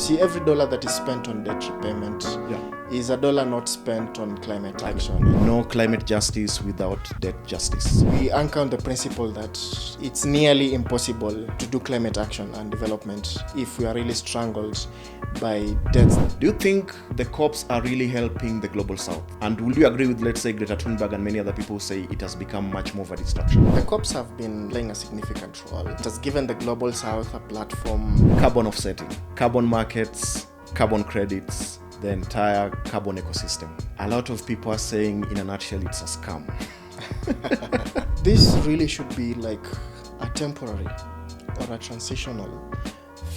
see, every dollar that is spent on debt repayment is a dollar not spent on climate action. No climate justice without debt justice. We anchor on the principle that it's nearly impossible to do climate action and development if we are really strangled by debt. Do you think the COPs are really helping the global south? And will you agree with, let's say, Greta Thunberg and many other people who say it has become much more of a distraction? The COPs have been playing a significant role. It has given the global south a platform. Carbon offsetting, carbon markets, carbon credits, the entire carbon ecosystem. A lot of people are saying, in a nutshell, it's a scam. This really should be like a temporary or a transitional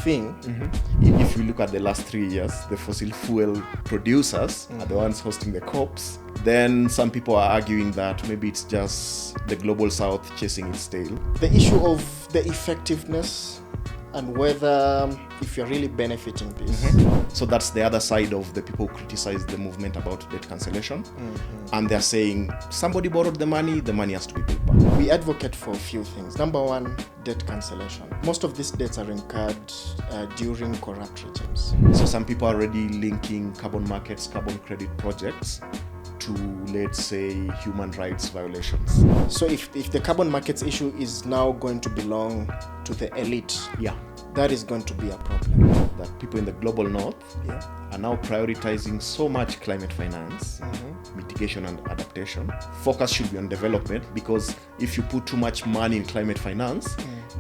thing. If you look at the last 3 years, the fossil fuel producers are the ones hosting the COPs. Then some people are arguing that maybe it's just the global south chasing its tail. The issue of the effectiveness and whether if you're really benefiting this. So that's the other side of the people who criticize the movement about debt cancellation. And they're saying somebody borrowed the money has to be paid back. We advocate for a few things. Number one, debt cancellation. Most of these debts are incurred during corrupt regimes. So some people are already linking carbon markets, carbon credit projects to, let's say, human rights violations. So if the carbon markets issue is now going to belong to the elite, that is going to be a problem. That people in the global north are now prioritizing so much climate finance, mitigation and adaptation. Focus should be on development, because if you put too much money in climate finance,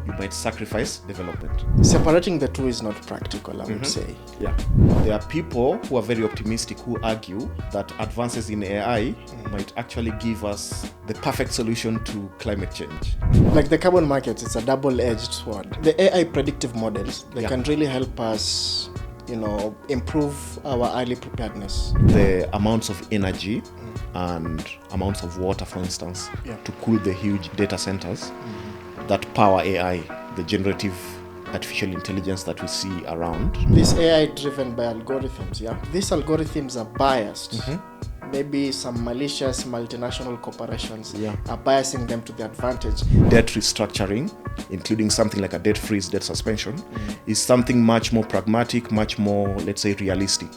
you might sacrifice development. Separating the two is not practical, I would say. There are people who are very optimistic who argue that advances in AI might actually give us the perfect solution to climate change. Like the carbon markets, it's a double-edged sword. The AI predictive models, they can really help us, improve our early preparedness. The amounts of energy and amounts of water, for instance, to cool the huge data centers that power AI, the generative artificial intelligence that we see around. This AI driven by algorithms, These algorithms are biased. Maybe some malicious multinational corporations are biasing them to their advantage. Debt restructuring, including something like a debt freeze, debt suspension, is something much more pragmatic, much more, let's say, realistic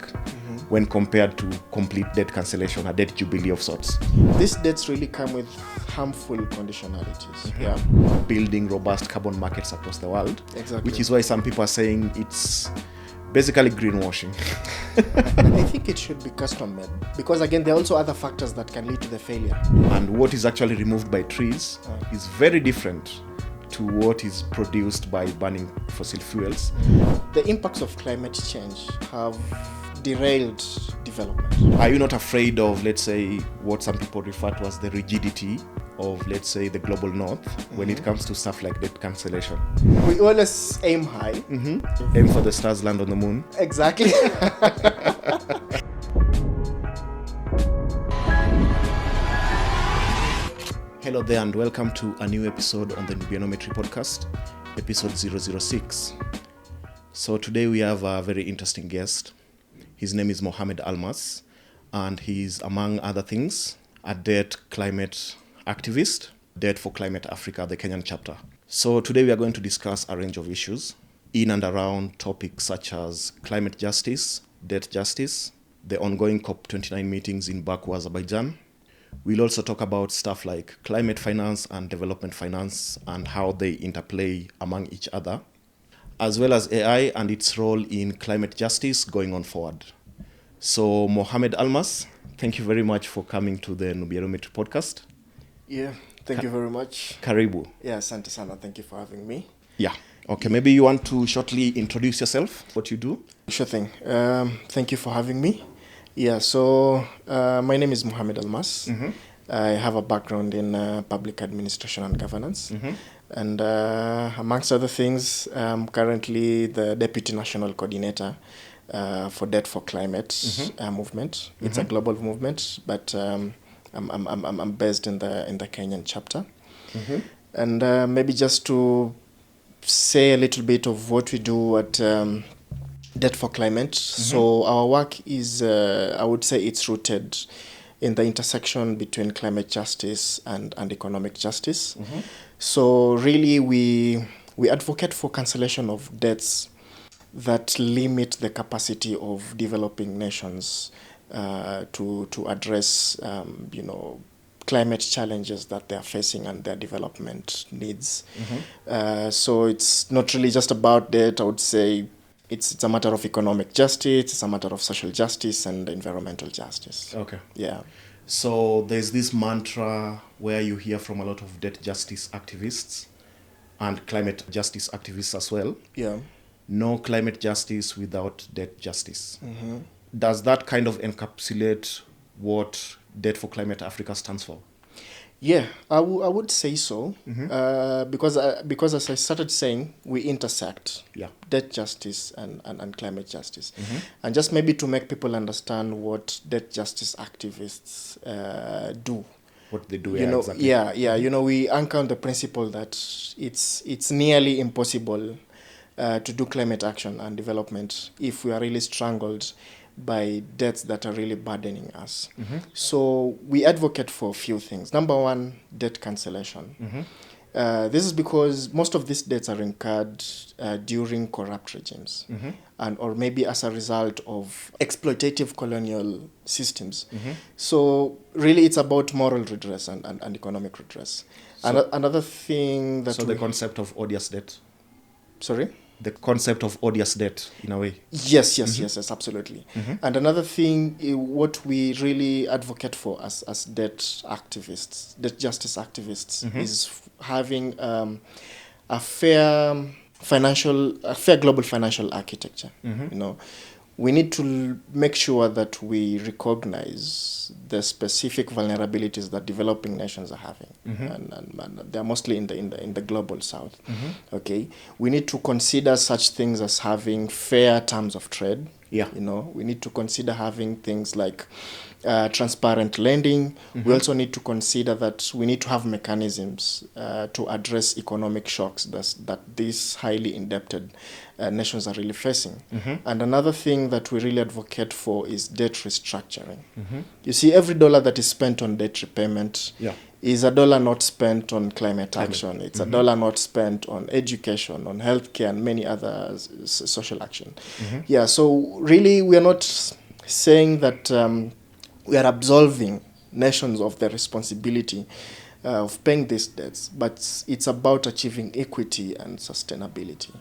when compared to complete debt cancellation, a debt jubilee of sorts. These debts really come with harmful conditionalities. Building robust carbon markets across the world. Exactly. Which is why some people are saying it's basically greenwashing. I think it should be custom made, because again, there are also other factors that can lead to the failure. And what is actually removed by trees is very different to what is produced by burning fossil fuels. The impacts of climate change have derailed development. Are you not afraid of, let's say, what some people refer to as the rigidity of, let's say, the global north when it comes to stuff like debt cancellation? We always aim high. Aim for the stars, land on the moon. Exactly. Hello there and welcome to a new episode on the Nubianometry podcast, episode 006. So today we have a very interesting guest. His name is Mohamed Almas, and he's, among other things, a debt climate activist, Debt for Climate Africa, the Kenyan chapter. So today we are going to discuss a range of issues in and around topics such as climate justice, debt justice, the ongoing COP29 meetings in Baku, Azerbaijan. We'll also talk about stuff like climate finance and development finance and how they interplay among each other, as well as AI and its role in climate justice going on forward. So, Mohamed Almas, thank you very much for coming to the Nubianometry podcast. Yeah, thank you very much. Karibu. Yeah, asante sana. Thank you for having me. Yeah. Okay, maybe you want to shortly introduce yourself, what you do? Sure thing. Thank you for having me. Yeah, so my name is Mohamed Almas. I have a background in public administration and governance. And amongst other things, I'm currently the Deputy National Co-ordinator for Debt for Climate movement. It's a global movement, but I'm based in the Kenyan chapter. And maybe just to say a little bit of what we do at Debt for Climate. So our work is, I would say it's rooted in the intersection between climate justice and economic justice. So really we advocate for cancellation of debts that limit the capacity of developing nations to address, climate challenges that they are facing and their development needs. So it's not really just about debt. I would say it's a matter of economic justice, it's a matter of social justice and environmental justice. Okay. Yeah. So there's this mantra where you hear from a lot of debt justice activists and climate justice activists as well. Yeah. No climate justice without debt justice. Does that kind of encapsulate what Debt for Climate Africa stands for? Yeah, I would say so. Because as I started saying, we intersect debt justice and climate justice. And just maybe to make people understand what debt justice activists do. What they do, exactly. We anchor on the principle that it's nearly impossible to do climate action and development if we are really strangled by debts that are really burdening us. So we advocate for a few things. Number one, debt cancellation. This is because most of these debts are incurred during corrupt regimes and or maybe as a result of exploitative colonial systems. So really it's about moral redress and economic redress. So another thing that the concept of odious debt. Sorry? The concept of odious debt, in a way. Yes, absolutely. And another thing, what we really advocate for as debt activists, debt justice activists, is having a fair global financial architecture. We need to make sure that we recognize the specific vulnerabilities that developing nations are having, and they're mostly in the global south. Okay, we need to consider such things as having fair terms of trade. We need to consider having things like transparent lending. We also need to consider that we need to have mechanisms to address economic shocks that these highly indebted nations are really facing. And another thing that we really advocate for is debt restructuring. You see, every dollar that is spent on debt repayment is a dollar not spent on climate action. It's a dollar not spent on education, on healthcare, and many other social action. So really we are not saying that we are absolving nations of their responsibility of paying these debts, but it's about achieving equity and sustainability.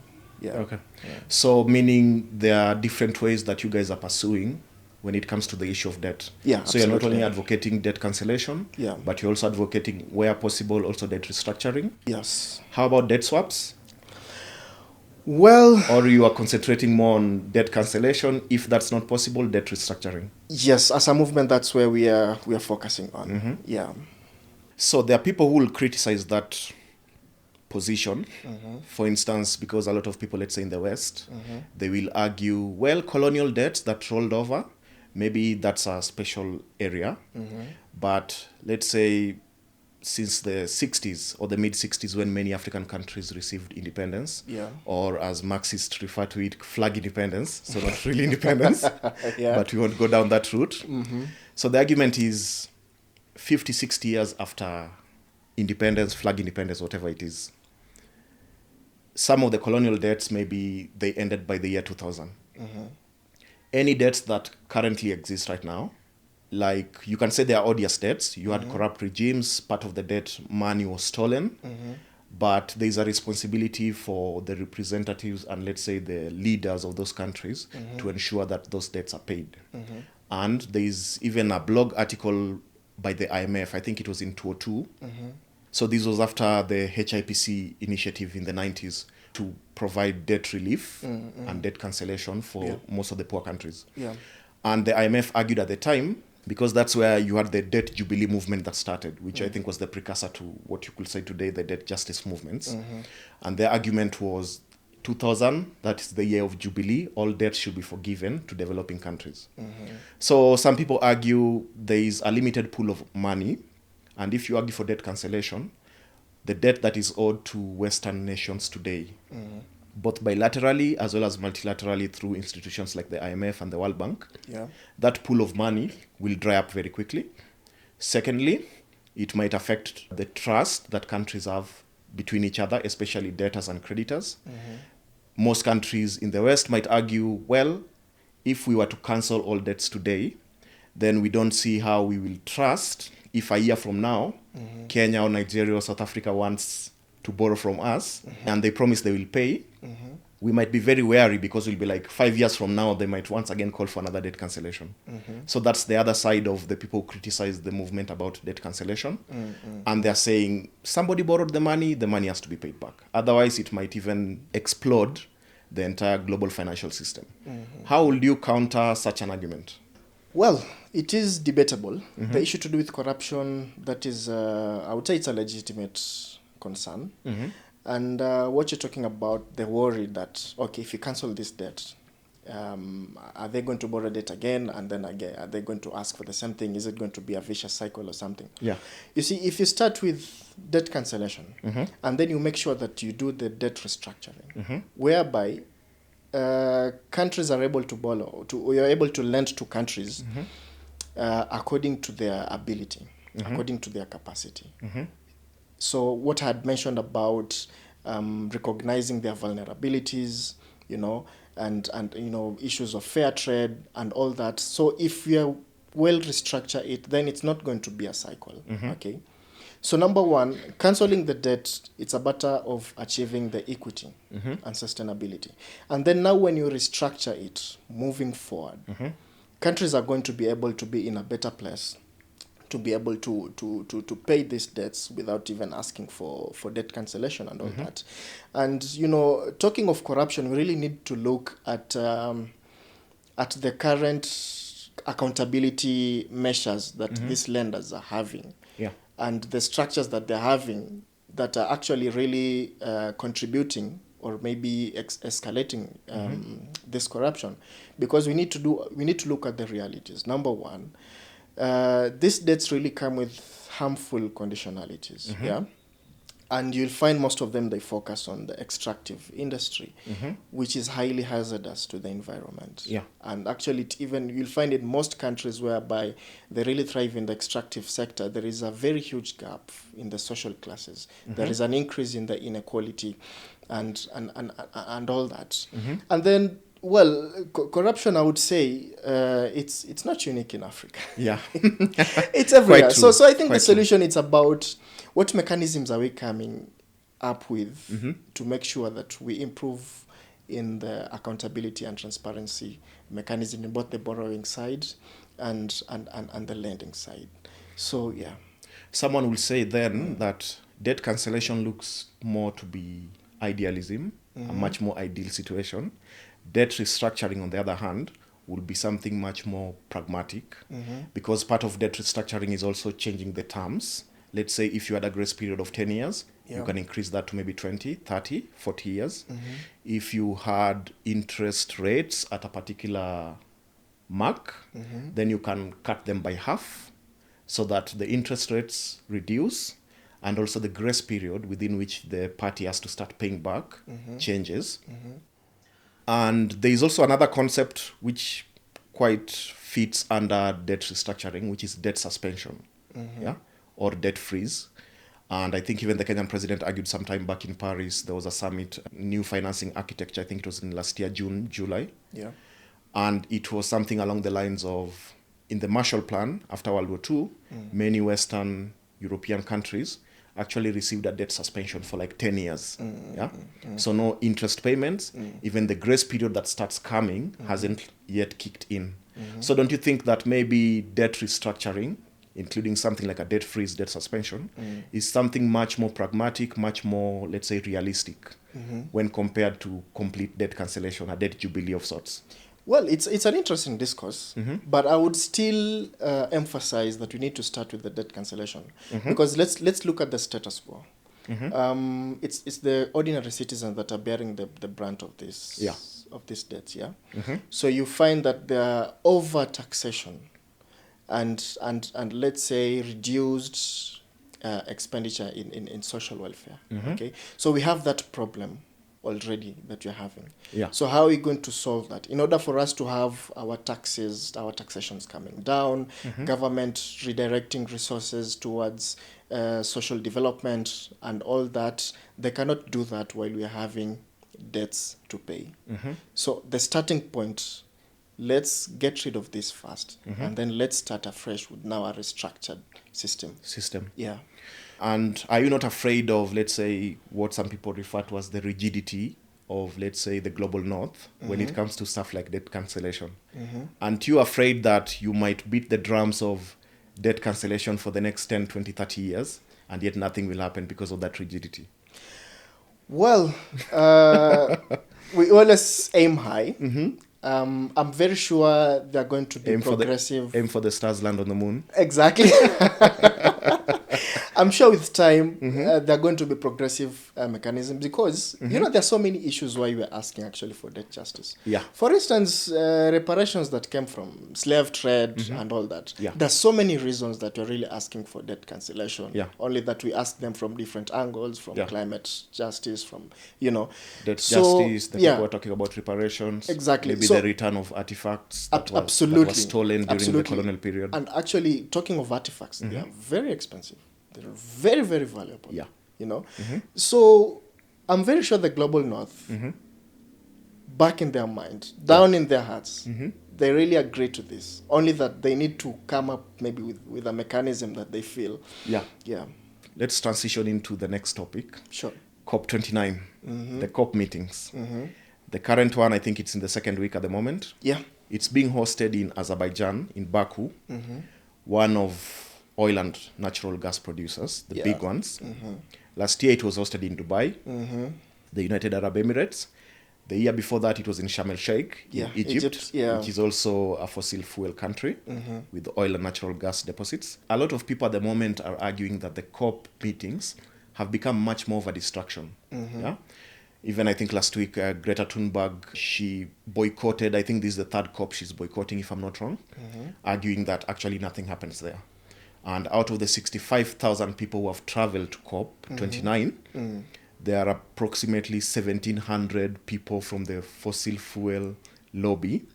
So meaning there are different ways that you guys are pursuing when it comes to the issue of debt. So you're not only advocating debt cancellation, but you're also advocating, where possible, also debt restructuring. Yes. How about debt swaps? Well, or you are concentrating more on debt cancellation? If that's not possible, debt restructuring. Yes, as a movement, that's where we are focusing on. So there are people who will criticize that position. For instance, because a lot of people, let's say in the West, they will argue, well, colonial debts that rolled over, maybe that's a special area. But let's say since the 60s or the mid-60s, when many African countries received independence, or as Marxists refer to it, flag independence, so not really independence, but we won't go down that route. So the argument is 50, 60 years after independence, flag independence, whatever it is, some of the colonial debts, maybe they ended by the year 2000. Any debts that currently exist right now, like you can say they are odious debts. You had corrupt regimes, part of the debt money was stolen, but there is a responsibility for the representatives and let's say the leaders of those countries to ensure that those debts are paid. And there is even a blog article by the IMF, I think it was in 2002. So this was after the HIPC initiative in the 90s to provide debt relief and debt cancellation for most of the poor countries. And the IMF argued at the time, because that's where you had the debt jubilee movement that started, which I think was the precursor to what you could say today, the debt justice movements. And their argument was 2000, that is the year of jubilee, all debts should be forgiven to developing countries. So some people argue there is a limited pool of money, and if you argue for debt cancellation, the debt that is owed to Western nations today, both bilaterally as well as multilaterally through institutions like the IMF and the World Bank, that pool of money will dry up very quickly. Secondly, it might affect the trust that countries have between each other, especially debtors and creditors. most countries in the West might argue, well, if we were to cancel all debts today, then we don't see how we will trust if a year from now, Kenya or Nigeria or South Africa wants to borrow from us and they promise they will pay. We might be very wary because we'll be like 5 years from now, they might once again call for another debt cancellation. So that's the other side of the people who criticize the movement about debt cancellation. And they're saying somebody borrowed the money has to be paid back. Otherwise, it might even explode the entire global financial system. How would you counter such an argument? Well, it is debatable. The issue to do with corruption, that is, I would say it's a legitimate concern. And what you're talking about, the worry that, okay, if you cancel this debt, are they going to borrow debt again? And then again, are they going to ask for the same thing? Is it going to be a vicious cycle or something? Yeah. You see, if you start with debt cancellation, and then you make sure that you do the debt restructuring, whereby countries are able to borrow, you're able to lend to countries according to their ability, according to their capacity. So what I had mentioned about recognizing their vulnerabilities, and issues of fair trade and all that. So if you well restructure it, then it's not going to be a cycle. Okay. So number one, cancelling the debt, it's a matter of achieving the equity and sustainability. And then now when you restructure it, moving forward, countries are going to be able to be in a better place to be able to pay these debts without even asking for debt cancellation and all that. And, talking of corruption, we really need to look at the current accountability measures that these lenders are having. Yeah. And the structures that they're having that are actually really contributing or maybe escalating this corruption, because we need to look at the realities. Number one, these debts really come with harmful conditionalities. Yeah. And you'll find most of them, they focus on the extractive industry, which is highly hazardous to the environment. Yeah. And actually, you'll find in most countries whereby they really thrive in the extractive sector, there is a very huge gap in the social classes. There is an increase in the inequality and all that. And then, well, corruption, I would say, it's not unique in Africa. Yeah. It's everywhere. So I think the solution, true. it's about what mechanisms are we coming up with to make sure that we improve in the accountability and transparency mechanism in both the borrowing side and the lending side. So, yeah. Someone will say then that debt cancellation looks more to be idealism, a much more ideal situation. Debt restructuring, on the other hand, will be something much more pragmatic, because part of debt restructuring is also changing the terms. Let's say if you had a grace period of 10 years, you can increase that to maybe 20, 30, 40 years. If you had interest rates at a particular mark, then you can cut them by half so that the interest rates reduce, and also the grace period within which the party has to start paying back changes. And there is also another concept which quite fits under debt restructuring, which is debt suspension, or debt freeze. And I think even the Kenyan president argued sometime back in Paris, there was a summit, new financing architecture, I think it was in last year, June, July. Yeah. And it was something along the lines of, in the Marshall Plan after World War II, many Western European countries actually received a debt suspension for like 10 years. So no interest payments. Even the grace period that starts coming hasn't yet kicked in. So don't you think that maybe debt restructuring, including something like a debt freeze, debt suspension, is something much more pragmatic, much more, let's say, realistic when compared to complete debt cancellation, a debt jubilee of sorts? Well, it's an interesting discourse, but I would still emphasize that we need to start with the debt cancellation, because let's look at the status quo. It's the ordinary citizens that are bearing the brunt of this of this debt. Yeah. So you find that there are over taxation, and let's say reduced expenditure in social welfare. Okay. So we have that problem already that you're having. So how are we going to solve that? In order for us to have our taxations coming down, government redirecting resources towards social development and all that, they cannot do that while we're having debts to pay. So the starting point, let's get rid of this first, and then let's start afresh with now a restructured system. Yeah. And are you not afraid of, let's say, what some people refer to as the rigidity of, let's say, the global north when it comes to stuff like debt cancellation? Aren't you afraid that you might beat the drums of debt cancellation for the next 10, 20, 30 years, and yet nothing will happen because of that rigidity? Well, we always aim high. I'm very sure they're going to be progressive. Aim for the stars, land on the moon. Exactly. I'm sure with time, they're going to be progressive mechanisms because, there's so many issues why we're asking actually for debt justice. Yeah. For instance, reparations that came from slave trade and all that. Yeah. There's so many reasons that we're really asking for debt cancellation. Yeah. Only that we ask them from different angles, from climate justice, from, Debt justice, the people are talking about reparations. Exactly. Maybe the return of artifacts that was stolen during the colonial period. And actually, talking of artifacts, they are very expensive. They're very, very valuable. Yeah. So I'm very sure the global north, back in their mind, down in their hearts, they really agree to this. Only that they need to come up maybe with a mechanism that they feel. Yeah. Yeah. Let's transition into the next topic. Sure. COP29, the COP meetings. The current one, I think it's in the second week at the moment. Yeah. It's being hosted in Azerbaijan, in Baku, one of oil and natural gas producers, the big ones. Last year it was hosted in Dubai, the United Arab Emirates. The year before that it was in Sharm el-Sheikh, in Egypt, which is also a fossil fuel country with oil and natural gas deposits. A lot of people at the moment are arguing that the COP meetings have become much more of a distraction. Yeah? Even I think last week, Greta Thunberg, she boycotted, I think this is the third COP she's boycotting, if I'm not wrong, arguing that actually nothing happens there. And out of the 65,000 people who have traveled to COP29, there are approximately 1,700 people from the fossil fuel lobby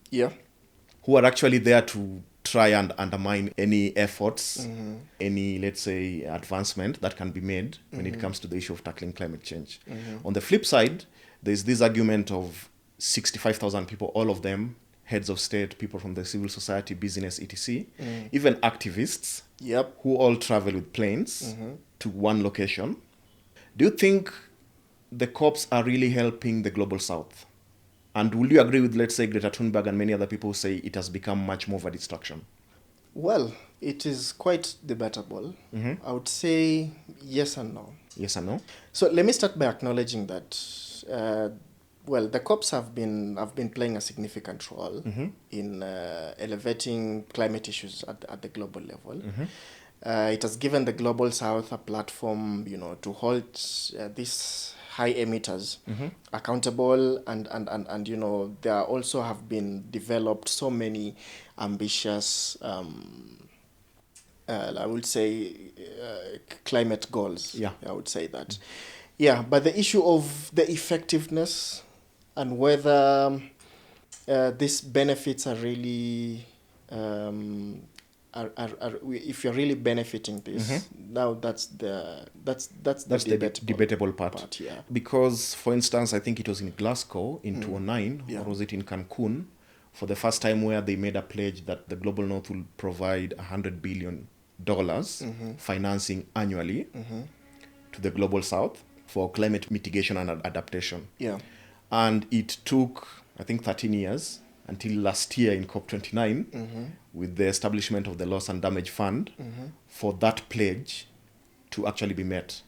who are actually there to try and undermine any efforts, any, let's say, advancement that can be made when it comes to the issue of tackling climate change. On the flip side, there's this argument of 65,000 people, all of them heads of state, people from the civil society, business, etc., even activists who all travel with planes to one location. Do you think the COPs are really helping the global south? And will you agree with, let's say, Greta Thunberg and many other people who say it has become much more of a distraction? Well, it is quite debatable. I would say yes and no. Yes and no? So let me start by acknowledging that the COPs have been playing a significant role in elevating climate issues at the global level. It has given the global south a platform, to hold these high emitters accountable, and there also have been developed so many ambitious I would say climate goals. I would say that. But the issue of the effectiveness and whether these benefits are really if you're really benefiting this, now that's the debatable part. Because, for instance, I think it was in Glasgow in 2009, or was it in Cancun, for the first time, where they made a pledge that the global north will provide $100 billion financing annually to the global south for climate mitigation and adaptation. And it took, I think, 13 years until last year in COP29 with the establishment of the Loss and Damage Fund for that pledge to actually be met.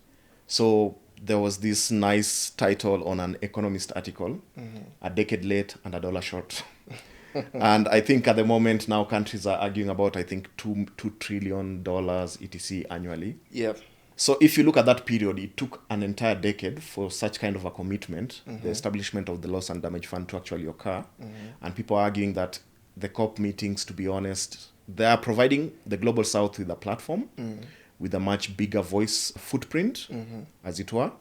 So there was this nice title on an Economist article, a decade late and a dollar short. And I think at the moment now countries are arguing about, I think, $2 trillion etc. annually. So if you look at that period, it took an entire decade for such kind of a commitment, the establishment of the Loss and Damage Fund to actually occur. And people are arguing that the COP meetings, to be honest, they are providing the Global South with a platform, with a much bigger voice footprint, as it were.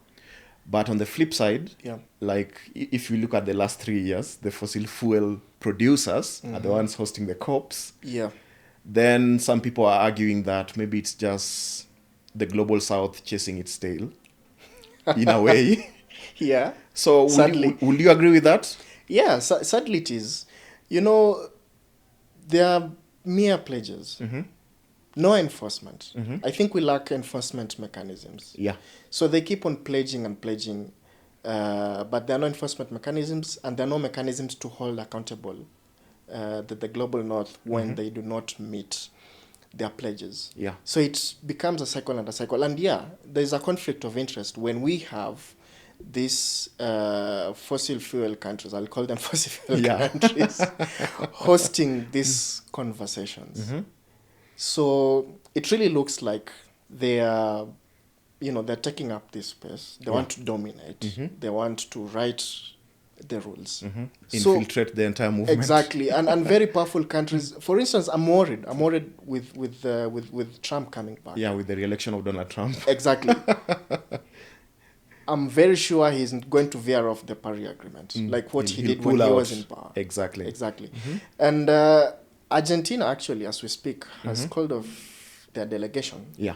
But on the flip side, like if you look at the last 3 years, the fossil fuel producers are the ones hosting the COPs. Then some people are arguing that maybe it's just the global south chasing its tail in a way. Yeah. So Sadly. will you agree with that? Yeah, sadly it is. You know, they are mere pledges. No enforcement. I think we lack enforcement mechanisms. Yeah. So they keep on pledging and pledging, but there are no enforcement mechanisms, and there are no mechanisms to hold accountable the global north when they do not meet their pledges. Yeah. So it becomes a cycle and a cycle. And yeah, there's a conflict of interest when we have these fossil fuel countries, I'll call them fossil fuel countries, hosting these conversations. So it really looks like they are, they're taking up this space. They want to dominate. They want to write the rules. Infiltrate the entire movement. Exactly. And very powerful countries. For instance, I'm worried with Trump coming back. Yeah, with the re-election of Donald Trump. Exactly. I'm very sure he's going to veer off the Paris Agreement, like what he did when he was in power. Exactly. And Argentina, actually, as we speak, has called off their delegation. Yeah.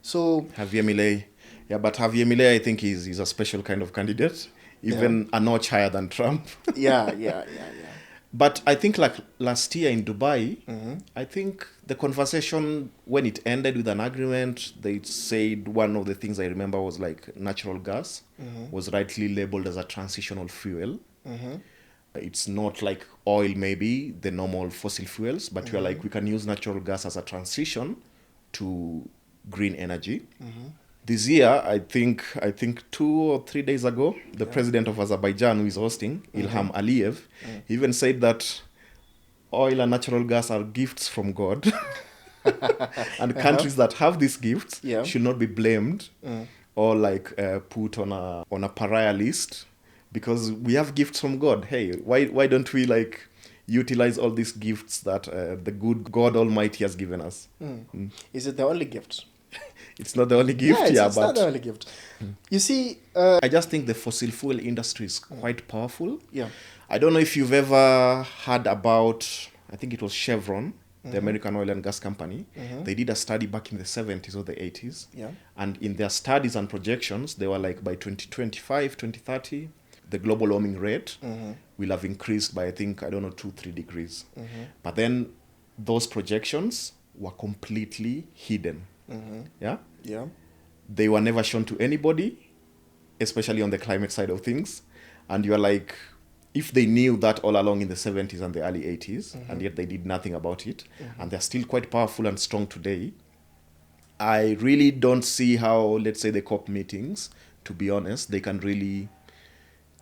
So Javier Milei. Yeah, but Javier Milei, I think, is a special kind of candidate, even a notch higher than Trump. Yeah. But I think like last year in Dubai, I think the conversation, when it ended with an agreement, they said one of the things I remember was like natural gas was rightly labeled as a transitional fuel. It's not like oil, maybe, the normal fossil fuels, but we're like, we can use natural gas as a transition to green energy. This year, I think 2 or 3 days ago, the president of Azerbaijan, who is hosting, Ilham Aliyev, he even said that oil and natural gas are gifts from God. And countries that have these gifts should not be blamed or like put on a pariah list, because we have gifts from God. Hey, why don't we like utilize all these gifts that the good God Almighty has given us? Is it the only gift? It's not the only gift, it's not the only gift. You see, I just think the fossil fuel industry is quite powerful. Yeah. I don't know if you've ever heard about, I think it was Chevron, the American oil and gas company. They did a study back in the 70s or the 80s. Yeah. And in their studies and projections, they were like by 2025, 2030, the global warming rate will have increased by, I think, 2-3 degrees. But then those projections were completely hidden. Yeah. They were never shown to anybody, especially on the climate side of things. And you're like, if they knew that all along in the 70s and the early 80s, and yet they did nothing about it, and they're still quite powerful and strong today, I really don't see how, let's say, the COP meetings, to be honest, they can really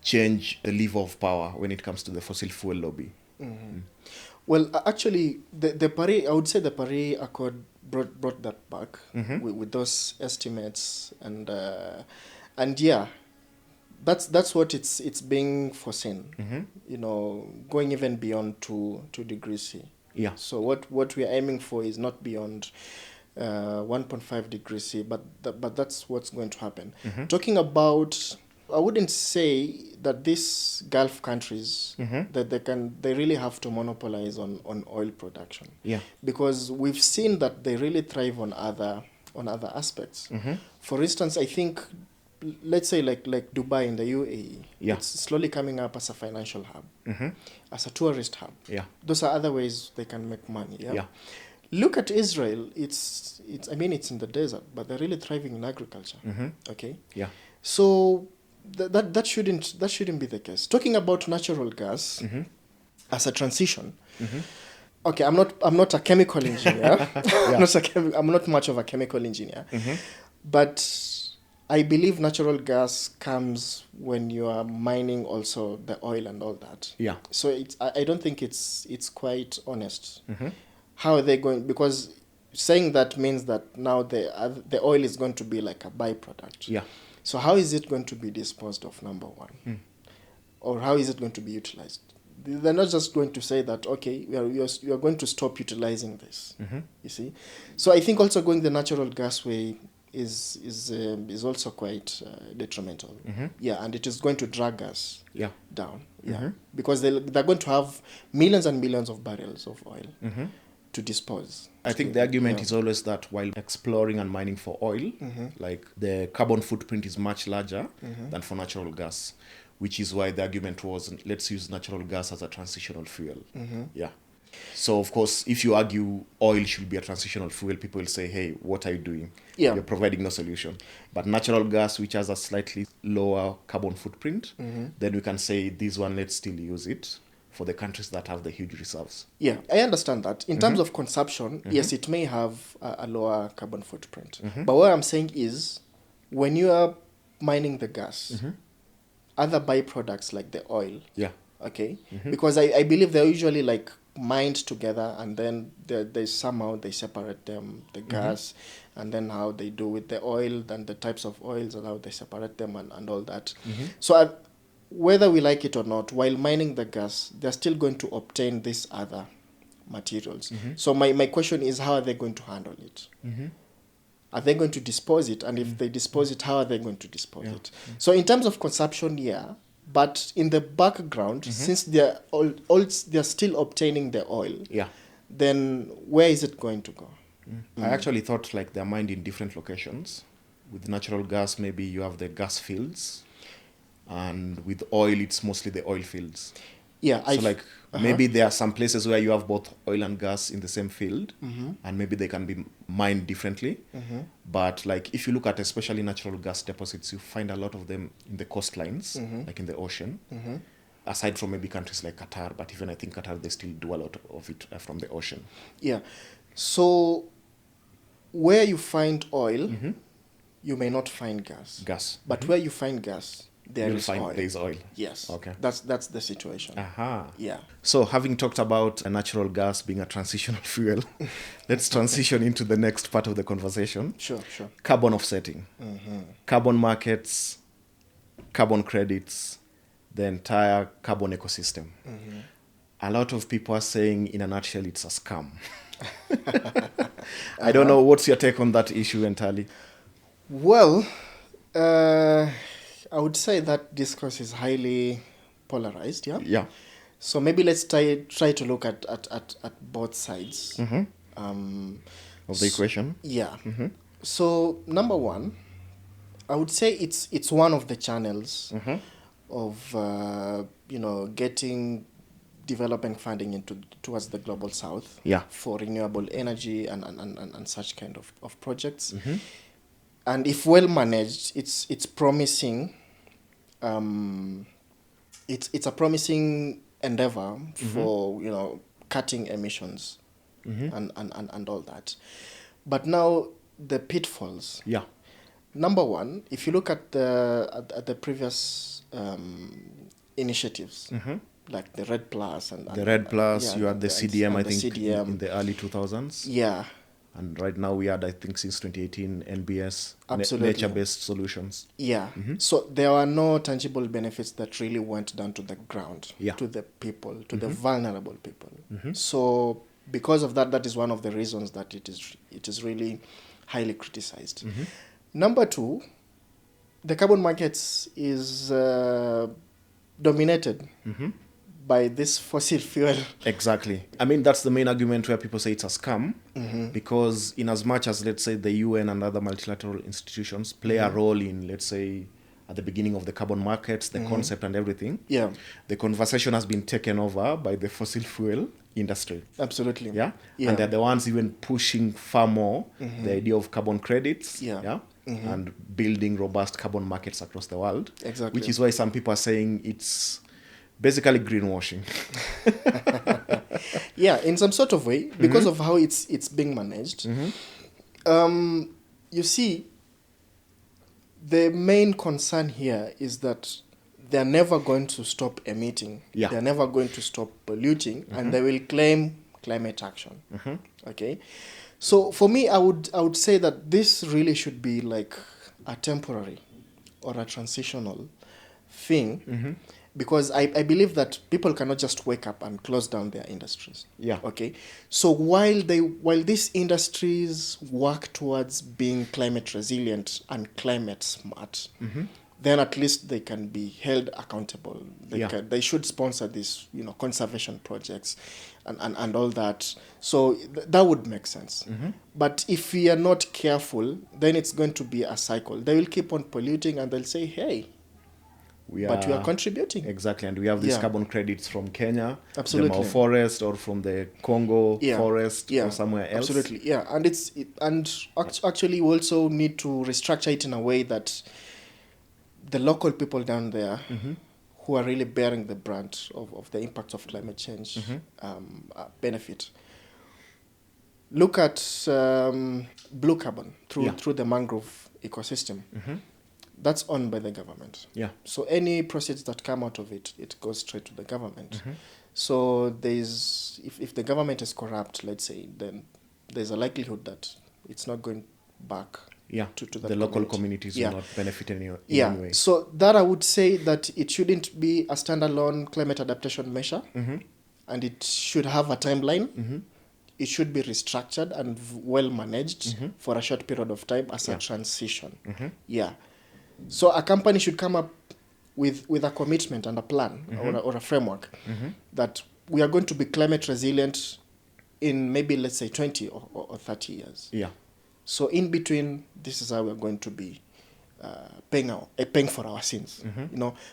change the lever of power when it comes to the fossil fuel lobby. Well, actually, the Paris, I would say the Paris Accord brought that back with those estimates, and yeah, that's what it's being foreseen. Going even beyond 2 degrees C. Yeah. So what we are aiming for is not beyond 1.5 degrees C, but that's what's going to happen. Talking about, I wouldn't say that these Gulf countries that they really have to monopolize on oil production. Yeah. Because we've seen that they really thrive on other aspects. For instance, I think, let's say like Dubai in the UAE, it's slowly coming up as a financial hub, as a tourist hub. Yeah. Those are other ways they can make money. Yeah. Look at Israel. It's in the desert, but they're really thriving in agriculture. Okay. Yeah. So that shouldn't be the case. Talking about natural gas as a transition. Okay, I'm not a chemical engineer. I'm not much of a chemical engineer, but I believe natural gas comes when you are mining also the oil and all that. Yeah. So I don't think it's quite honest. How are they going? Because saying that means that now the oil is going to be like a byproduct. Yeah. So how is it going to be disposed of, number one? Or how is it going to be utilized? They're not just going to say that, okay, you are going to stop utilizing this. You see? So I think also going the natural gas way is also quite detrimental. Yeah, and it is going to drag us down. Yeah, because they're going to have millions and millions of barrels of oil to dispose. I think the argument is always that while exploring and mining for oil, like the carbon footprint is much larger than for natural gas, which is why the argument was, let's use natural gas as a transitional fuel. Yeah. So, of course, if you argue oil should be a transitional fuel, people will say, hey, what are you doing? Yeah. You're providing no solution. But natural gas, which has a slightly lower carbon footprint, then we can say this one, let's still use it for the countries that have the huge reserves. Yeah, I understand that. In terms of consumption, yes, it may have a lower carbon footprint. But what I'm saying is, when you are mining the gas, other byproducts like the oil, okay, because I believe they're usually like mined together, and then they somehow they separate them, the gas, and then how they do with the oil, then the types of oils and how they separate them and all that. So whether we like it or not, while mining the gas, they're still going to obtain these other materials. So my question is, how are they going to handle it? Are they going to dispose it? And if they dispose it, how are they going to dispose it? So in terms of consumption, but in the background, since they're they're still obtaining the oil, then where is it going to go? I actually thought like they're mined in different locations. With natural gas, maybe you have the gas fields, and with oil, it's mostly the oil fields. Yeah, so maybe there are some places where you have both oil and gas in the same field, and maybe they can be mined differently. But like if you look at especially natural gas deposits, you find a lot of them in the coastlines, like in the ocean. Aside from maybe countries like Qatar, but even I think Qatar, they still do a lot of it from the ocean. Yeah. So where you find oil, you may not find gas. But where you find gas, there is oil. Yes. Okay. That's the situation. Yeah. So having talked about natural gas being a transitional fuel, let's transition into the next part of the conversation. Sure. Carbon offsetting. Carbon markets, carbon credits, the entire carbon ecosystem. A lot of people are saying, in a nutshell, it's a scam. I don't know, what's your take on that issue entirely? Well, I would say that discourse is highly polarized, Yeah. So maybe let's try to look at both sides of the equation. Yeah. So number one, I would say it's one of the channels of getting development funding towards the global south for renewable energy and such kind of projects. And if well managed, it's promising. It's a promising endeavor for cutting emissions and all that. But now the pitfalls. Yeah. Number one, if you look at the previous initiatives, like the Red Plus and the Red Plus, you had the CDM, I think, in the early 2000s. Yeah. And right now we had, I think, since 2018, NBS, nature-based solutions. Yeah. So there are no tangible benefits that really went down to the ground, to the people, to the vulnerable people. So because of that, that is one of the reasons that it is really highly criticized. Number two, the carbon markets is dominated by this fossil fuel. Exactly. I mean, that's the main argument where people say it's a scam, because in as much as, let's say, the UN and other multilateral institutions play a role in, let's say, at the beginning of the carbon markets, the concept and everything, the conversation has been taken over by the fossil fuel industry. Absolutely. Yeah? And they're the ones even pushing far more the idea of carbon credits. And building robust carbon markets across the world. Exactly. Which is why some people are saying it's basically greenwashing. Yeah, in some sort of way, because of how it's being managed. You see, the main concern here is that they're never going to stop emitting. They're never going to stop polluting, and they will claim climate action. Okay, so for me, I would say that this really should be like a temporary or a transitional thing. Because I believe that people cannot just wake up and close down their industries. Okay. So while these industries work towards being climate resilient and climate smart, then at least they can be held accountable. Yeah. They should sponsor these, conservation projects and all that. So that would make sense. But if we are not careful, then it's going to be a cycle. They will keep on polluting and they'll say, hey, but we are contributing. Exactly, and we have these Yeah. carbon credits from Kenya, Absolutely. the Mau forest, or from the Congo forest, or somewhere else. Absolutely, yeah. And actually we also need to restructure it in a way that the local people down there who are really bearing the brunt of the impacts of climate change benefit. Look at blue carbon through the mangrove ecosystem. That's owned by the government. Yeah. So any proceeds that come out of it, it goes straight to the government. So if the government is corrupt, let's say, then there's a likelihood that it's not going back to the local communities will not benefit in any way. So that I would say that it shouldn't be a standalone climate adaptation measure, and it should have a timeline. It should be restructured and well managed for a short period of time as a transition. So a company should come up with a commitment and a plan or a framework that we are going to be climate resilient in maybe, let's say, 20 or 30 years. Yeah. So in between, this is how we're going to be paying for our sins.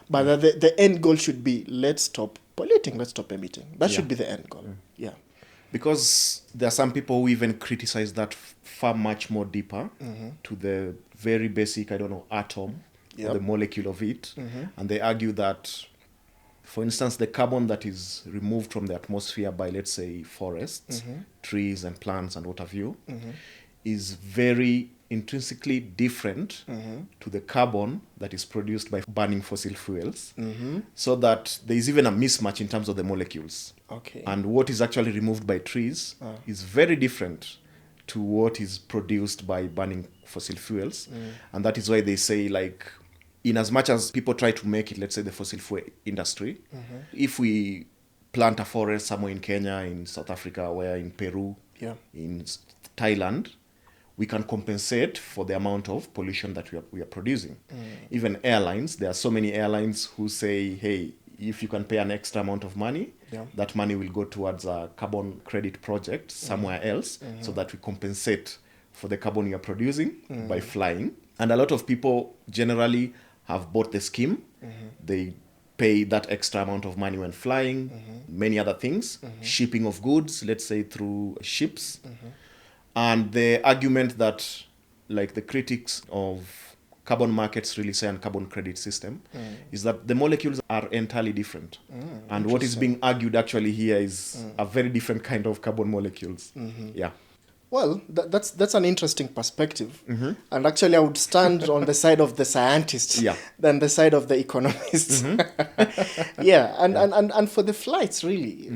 But the end goal should be, let's stop polluting, let's stop emitting. That should be the end goal. Yeah. Because there are some people who even criticize that far much more deeper to the very basic, atom, or the molecule of it. And they argue that, for instance, the carbon that is removed from the atmosphere by, let's say, forests, trees and plants and what have you, is very intrinsically different to the carbon that is produced by burning fossil fuels, so that there is even a mismatch in terms of the molecules. Okay. And what is actually removed by trees is very different to what is produced by burning fossil fuels. And that is why they say, like, in as much as people try to make it, let's say, the fossil fuel industry, if we plant a forest somewhere in Kenya, in South Africa, where in Peru, in Thailand, we can compensate for the amount of pollution that we are producing. Even airlines, there are so many airlines who say, hey, if you can pay an extra amount of money, that money will go towards a carbon credit project somewhere else, so that we compensate for the carbon you're producing by flying. And a lot of people generally have bought the scheme. They pay that extra amount of money when flying, many other things, shipping of goods, let's say through ships. And the argument that, like, the critics of carbon markets really say and carbon credit system is that the molecules are entirely different. And what is being argued actually here is a very different kind of carbon molecules. Yeah. Well, that's an interesting perspective. And actually, I would stand on the side of the scientists than the side of the economists. And for the flights, really,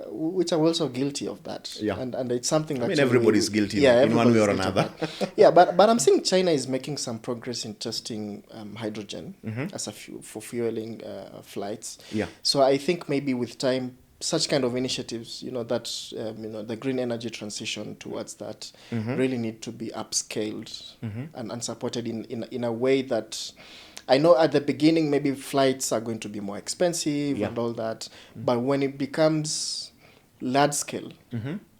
which are also guilty of that. And it's something that everybody's guilty in one way or another. But I'm seeing China is making some progress in testing hydrogen as a fuel for fueling flights. So I think maybe with time, such kind of initiatives, that the green energy transition towards that really need to be upscaled and supported in a way that, I know at the beginning maybe flights are going to be more expensive and all that, but when it becomes large scale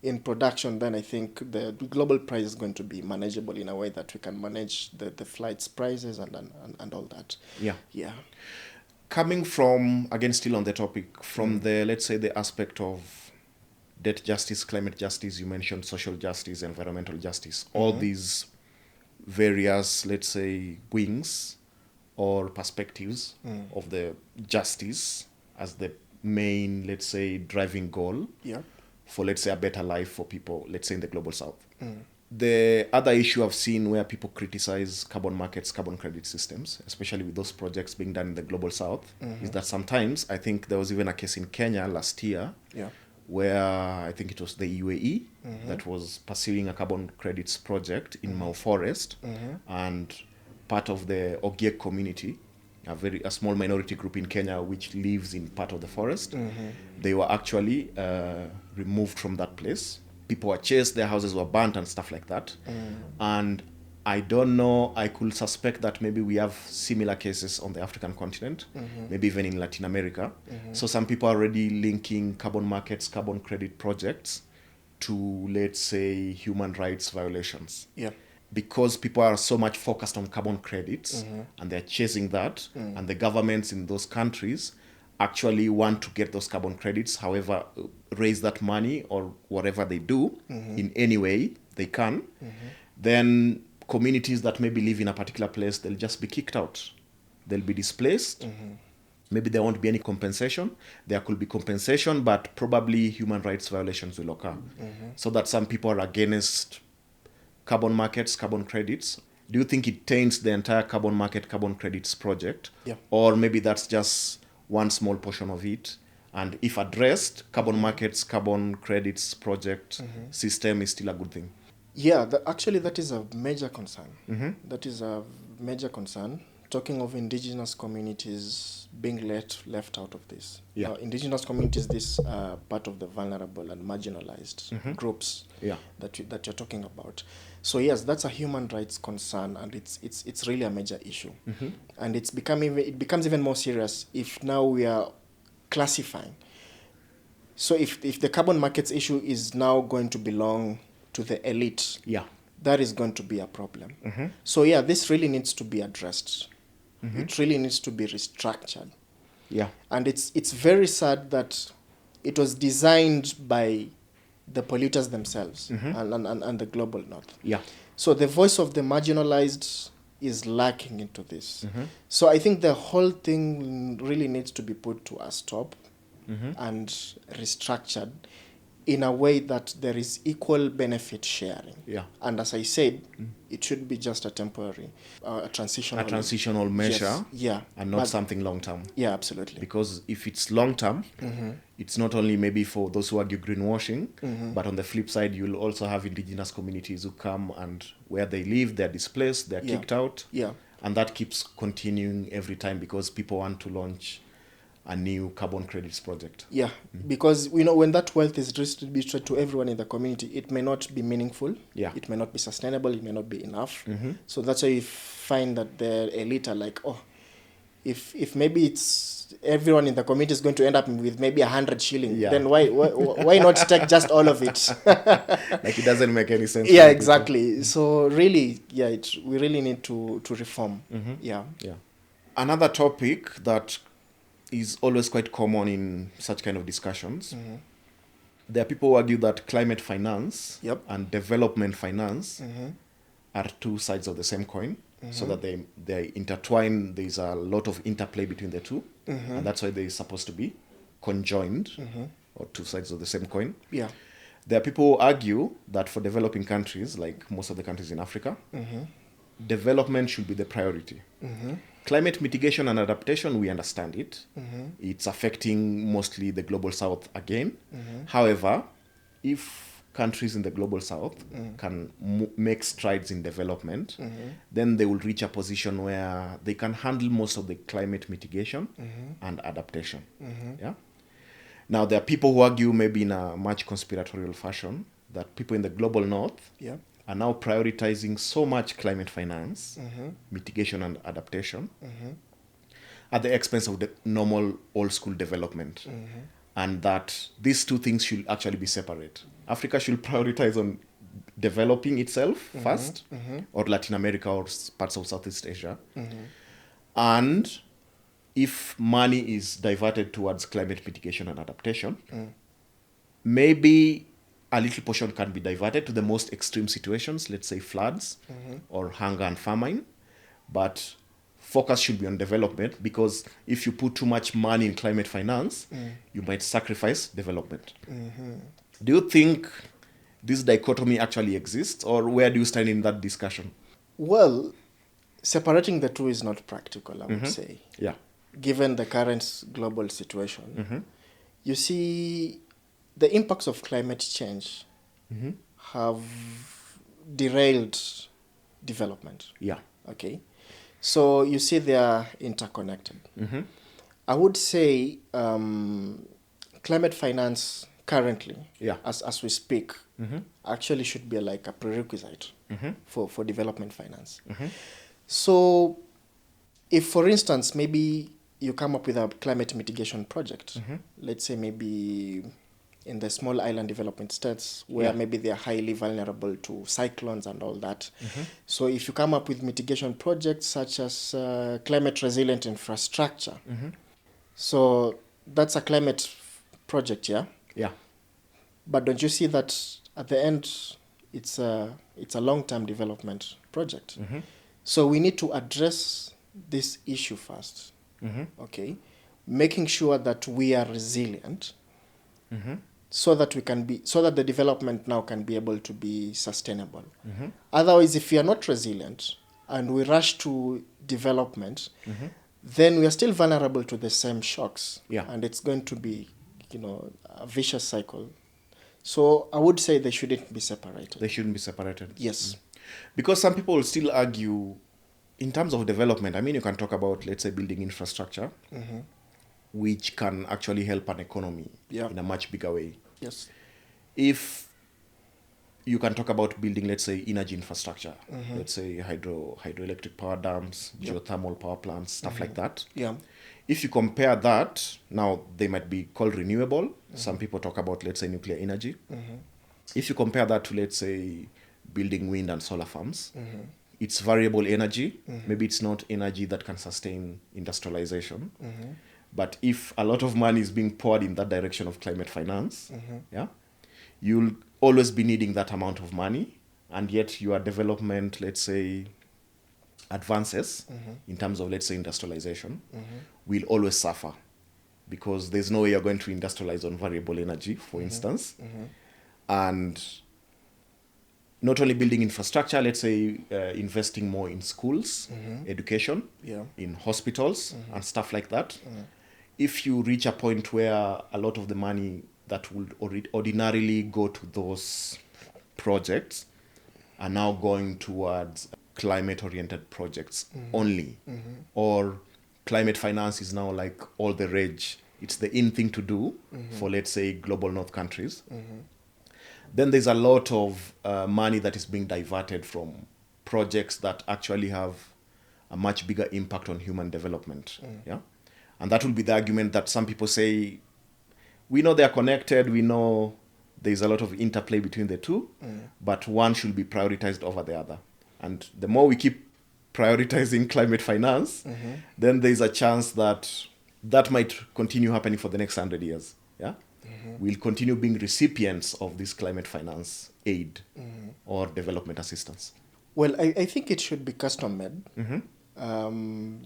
in production, then I think the global price is going to be manageable in a way that we can manage the flights prices and all that. Coming from, again, still on the topic, from the, let's say, the aspect of debt justice, climate justice, you mentioned social justice, environmental justice, all these various, let's say, wings or perspectives of the justice as the main, let's say, driving goal for, let's say, a better life for people, let's say, in the global south. The other issue I've seen where people criticize carbon markets, carbon credit systems, especially with those projects being done in the global south, is that sometimes, I think there was even a case in Kenya last year where I think it was the UAE that was pursuing a carbon credits project in Mau Forest, and part of the Ogiek community, a small minority group in Kenya which lives in part of the forest, they were actually removed from that place. People were chased, their houses were burnt and stuff like that. And I don't know. I could suspect that maybe we have similar cases on the African continent, maybe even in Latin America. So some people are already linking carbon markets, carbon credit projects to, let's say, human rights violations. Yeah. Because people are so much focused on carbon credits and they're chasing that, and the governments in those countries actually want to get those carbon credits, however, raise that money or whatever they do in any way they can, then communities that maybe live in a particular place, they'll just be kicked out. They'll be displaced. Maybe there won't be any compensation. There could be compensation, but probably human rights violations will occur. So that some people are against carbon markets, carbon credits. Do you think it taints the entire carbon market, carbon credits project? Yeah. Or maybe that's just one small portion of it? And if addressed, carbon markets, carbon credits project system is still a good thing? Yeah, actually that is a major concern. That is a major concern. Talking of indigenous communities being left out of this. Yeah. Indigenous communities, this part of the vulnerable and marginalized groups that you're talking about. So yes, that's a human rights concern, and it's really a major issue. And it becomes even more serious if now we are classifying. So if the carbon markets issue is now going to belong to the elite, that is going to be a problem. So yeah, this really needs to be addressed. It really needs to be restructured. Yeah. And it's very sad that it was designed by the polluters themselves and the global north. Yeah. So the voice of the marginalized is lacking into this. So I think the whole thing really needs to be put to a stop and restructured in a way that there is equal benefit sharing. Yeah. And as I said, it should be just a temporary, a transitional measure. Yeah. And not something long-term. Yeah, absolutely. Because if it's long-term, it's not only maybe for those who argue greenwashing, but on the flip side, you'll also have indigenous communities who come and where they live, they're displaced, they're kicked out. Yeah. And that keeps continuing every time because people want to launch a new carbon credits project. Yeah, because when that wealth is distributed to everyone in the community, it may not be meaningful. Yeah. It may not be sustainable. It may not be enough. So that's why you find that the elite are like, if maybe it's everyone in the community is going to end up with maybe 100 shillings, then why not take just all of it? Like it doesn't make any sense. Yeah, exactly. So really, we really need to reform. Yeah. Another topic that is always quite common in such kind of discussions. There are people who argue that climate finance and development finance are two sides of the same coin, so that they intertwine. There's a lot of interplay between the two, and that's why they're supposed to be conjoined, or two sides of the same coin. Yeah. There are people who argue that for developing countries, like most of the countries in Africa, development should be the priority. Climate mitigation and adaptation, we understand it. It's affecting mostly the global south again. However, if countries in the global south can make strides in development, then they will reach a position where they can handle most of the climate mitigation and adaptation. Yeah. Now, there are people who argue, maybe in a much conspiratorial fashion, that people in the global north are now prioritizing so much climate finance, mitigation and adaptation, at the expense of the normal old school development. And that these two things should actually be separate. Africa should prioritize on developing itself first, or Latin America or parts of Southeast Asia. And if money is diverted towards climate mitigation and adaptation, maybe a little portion can be diverted to the most extreme situations, let's say floods or hunger and famine. But focus should be on development, because if you put too much money in climate finance, you might sacrifice development. Do you think this dichotomy actually exists, or where do you stand in that discussion? Well, separating the two is not practical, I would say. Yeah. Given the current global situation, you see, the impacts of climate change have derailed development. Yeah. Okay. So you see they are interconnected. I would say climate finance currently, as we speak, actually should be like a prerequisite for development finance. So if, for instance, maybe you come up with a climate mitigation project, let's say maybe in the small island development states where maybe they are highly vulnerable to cyclones and all that. So if you come up with mitigation projects such as climate resilient infrastructure, so that's a climate project, yeah? Yeah. But don't you see that at the end, it's a long-term development project. So we need to address this issue first, okay? Making sure that we are resilient, so that the development now can be able to be sustainable. Otherwise, if we are not resilient and we rush to development, then we are still vulnerable to the same shocks. And it's going to be, a vicious cycle. So I would say they shouldn't be separated. They shouldn't be separated. Yes. Because some people still argue, in terms of development, I mean, you can talk about, let's say, building infrastructure, which can actually help an economy in a much bigger way. Yes. If you can talk about building, let's say, energy infrastructure, let's say hydroelectric power dams, geothermal power plants, stuff like that. Yeah. If you compare that, now they might be called renewable. Some people talk about, let's say, nuclear energy. If you compare that to, let's say, building wind and solar farms, it's variable energy. Maybe it's not energy that can sustain industrialization. But if a lot of money is being poured in that direction of climate finance, you'll always be needing that amount of money. And yet your development, let's say, advances in terms of, let's say, industrialization will always suffer, because there's no way you're going to industrialize on variable energy, for instance. And not only building infrastructure, let's say investing more in schools, education, in hospitals and stuff like that. If you reach a point where a lot of the money that would ordinarily go to those projects are now going towards climate-oriented projects only, or climate finance is now like all the rage, it's the in thing to do for, let's say, global north countries, then there's a lot of money that is being diverted from projects that actually have a much bigger impact on human development. And that will be the argument that some people say, we know they're connected, we know there's a lot of interplay between the two, but one should be prioritized over the other. And the more we keep prioritizing climate finance, then there's a chance that that might continue happening for the next 100 years. We'll continue being recipients of this climate finance aid or development assistance. Well, I think it should be custom made,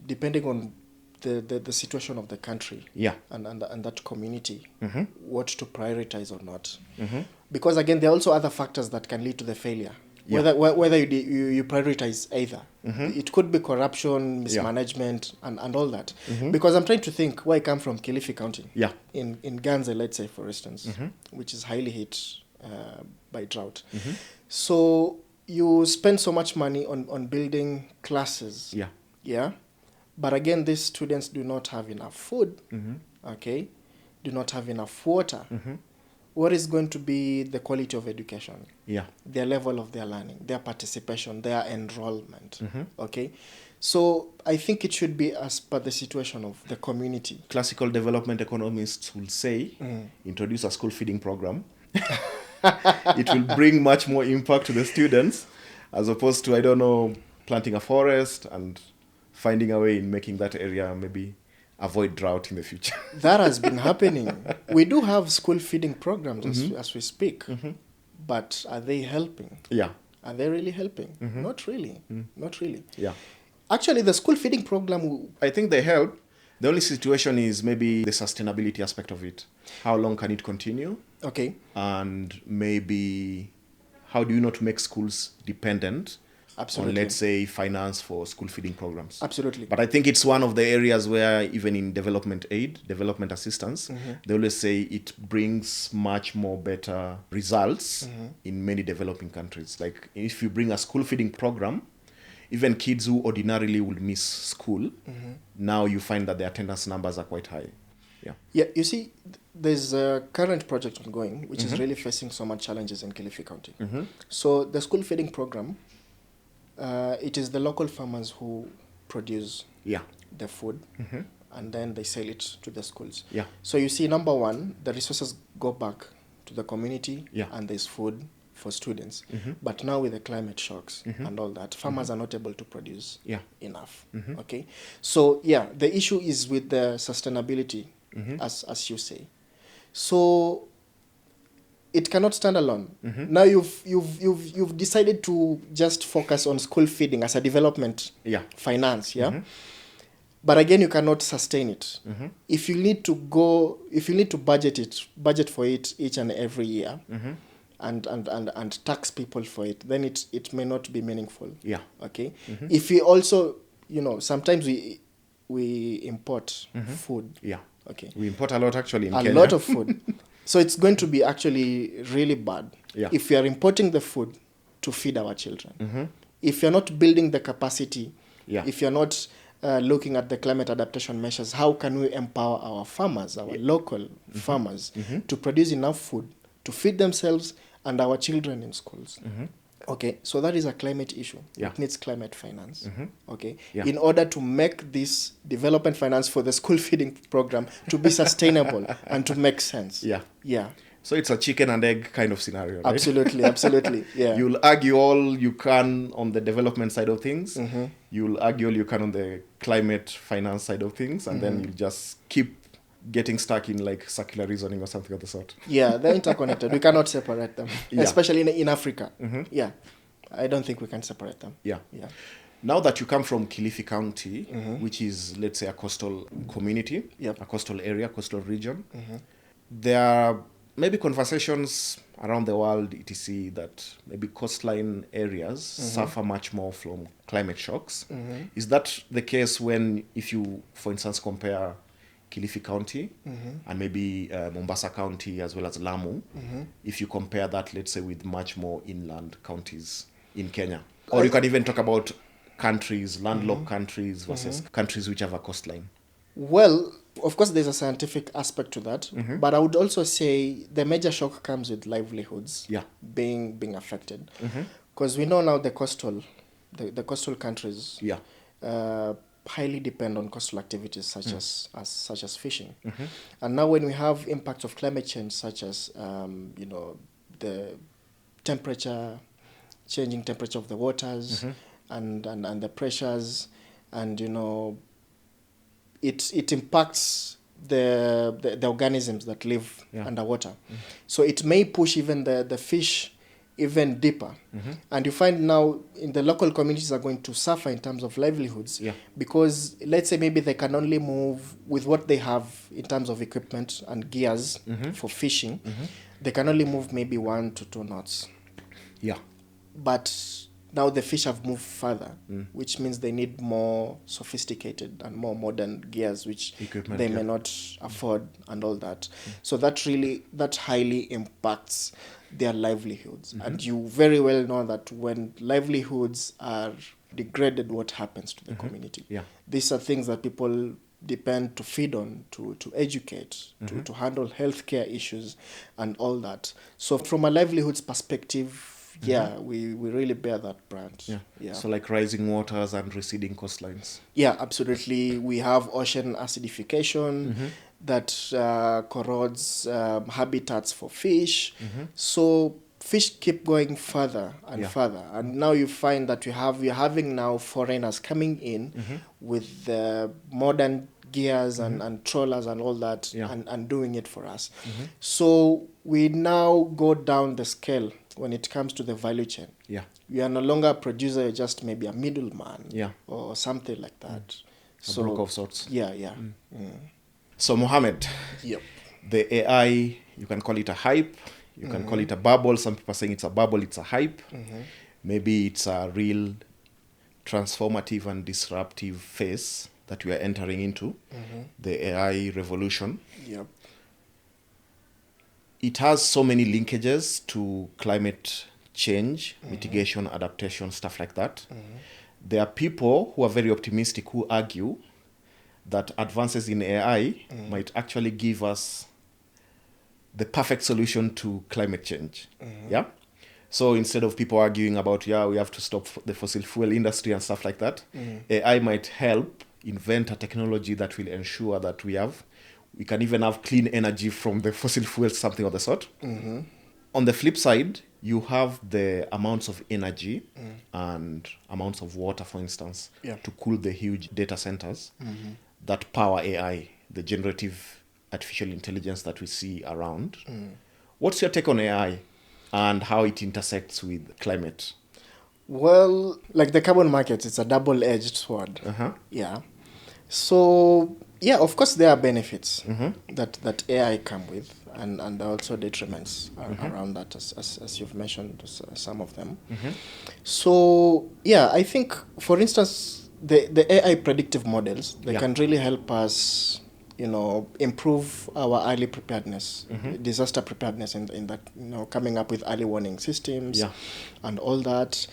depending on the situation of the country and that community, what to prioritize or not. Because again, there are also other factors that can lead to the failure. Whether you prioritize either. It could be corruption, mismanagement, and all that. Because I'm trying to think where I come from, Kilifi County. In Ganze, let's say, for instance, which is highly hit by drought. So you spend so much money on building classes. But again, these students do not have enough food, do not have enough water. What is going to be the quality of education? Their level of their learning, their participation, their enrollment. So I think it should be as per the situation of the community. Classical development economists will say, introduce a school feeding program. It will bring much more impact to the students, as opposed to, I don't know, planting a forest and finding a way in making that area maybe avoid drought in the future. That has been happening. We do have school feeding programs as we speak, but are they helping? Are they really helping? Not really. Not really. Actually, the school feeding program, I think they help. The only situation is maybe the sustainability aspect of it. How long can it continue? And maybe how do you not make schools dependent on, let's say, finance for school feeding programs? But I think it's one of the areas where even in development aid, development assistance, they always say it brings much more better results in many developing countries. Like if you bring a school feeding program, even kids who ordinarily would miss school, now you find that the attendance numbers are quite high. Yeah. Yeah, you see, there's a current project ongoing which is really facing so much challenges in Kilifi County. So the school feeding program, it is the local farmers who produce Yeah. the food and then they sell it to the schools. Yeah. So you see, number one, the resources go back to the community Yeah. and there's food for students. But now with the climate shocks and all that, farmers are not able to produce enough. Okay, so yeah, the issue is with the sustainability, as you say. So it cannot stand alone. Now you've decided to just focus on school feeding as a development finance, but again, you cannot sustain it. If you need to budget for it each and every year, and tax people for it, then it may not be meaningful. Yeah. Okay. If we also, sometimes we import food. Yeah. Okay. We import a lot actually in a Kenya. lot of food. So it's going to be actually really bad if we are importing the food to feed our children. If you're not building the capacity, if you're not looking at the climate adaptation measures, how can we empower our farmers, our local farmers, to produce enough food to feed themselves and our children in schools? Okay, so that is a climate issue. It needs climate finance. Okay, in order to make this development finance for the school feeding program to be sustainable and to make sense. Yeah. So it's a chicken and egg kind of scenario, right? Absolutely. Yeah. You'll argue all you can on the development side of things. You'll argue all you can on the climate finance side of things, and then you'll just keep getting stuck in like circular reasoning or something of the sort. Yeah, they're interconnected. We cannot separate them, especially in Africa. Yeah, I don't think we can separate them. Yeah. Now that you come from Kilifi County, which is, let's say, a coastal community, a coastal area, coastal region, there are maybe conversations around the world, etc., that maybe coastline areas suffer much more from climate shocks. Is that the case if you, for instance, compare Kilifi County and maybe Mombasa County as well as Lamu, if you compare that, let's say, with much more inland counties in Kenya? Or you can even talk about countries, landlocked countries versus countries which have a coastline. Well, of course, there's a scientific aspect to that, but I would also say the major shock comes with livelihoods being affected. Because we know now the coastal countries highly depend on coastal activities such as fishing. And now when we have impacts of climate change such as the changing temperature of the waters and the pressures, and it impacts the organisms that live underwater. So it may push even the fish even deeper. And you find now in the local communities are going to suffer in terms of livelihoods because let's say maybe they can only move with what they have in terms of equipment and gears for fishing. They can only move maybe 1 to 2 knots. But now the fish have moved further, which means they need more sophisticated and more modern gears, which they may not afford and all that. So that highly impacts their livelihoods. And you very well know that when livelihoods are degraded, what happens to the community? These are things that people depend to feed on, to educate, to handle healthcare issues and all that. So from a livelihoods perspective, we really bear that brand. So like rising waters and receding coastlines. Yeah, absolutely. We have ocean acidification that corrodes habitats for fish. So fish keep going further and further. And now you find that you're having now foreigners coming in with the modern gears and trawlers and all that and doing it for us. So we now go down the scale when it comes to the value chain. You are no longer a producer, you're just maybe a middleman or something like that. A broker of sorts. So Mohamed, the AI, you can call it a hype, you can call it a bubble. Some people are saying it's a bubble, it's a hype. Maybe it's a real transformative and disruptive phase that we are entering into, the AI revolution. It has so many linkages to climate change, mitigation, adaptation, stuff like that. There are people who are very optimistic who argue that advances in AI might actually give us the perfect solution to climate change. Yeah. So instead of people arguing about, we have to stop the fossil fuel industry and stuff like that, AI might help invent a technology that will ensure that we can even have clean energy from the fossil fuels, something of the sort. On the flip side, you have the amounts of energy and amounts of water, for instance, to cool the huge data centers that power AI, the generative artificial intelligence that we see around. What's your take on AI and how it intersects with climate? Well, like the carbon market, it's a double-edged sword. Yeah. So, of course, there are benefits that AI come with, and also detriments around that, as you've mentioned, some of them. So, I think, for instance, the AI predictive models, they can really help us, improve our early preparedness, disaster preparedness in that, coming up with early warning systems and all that.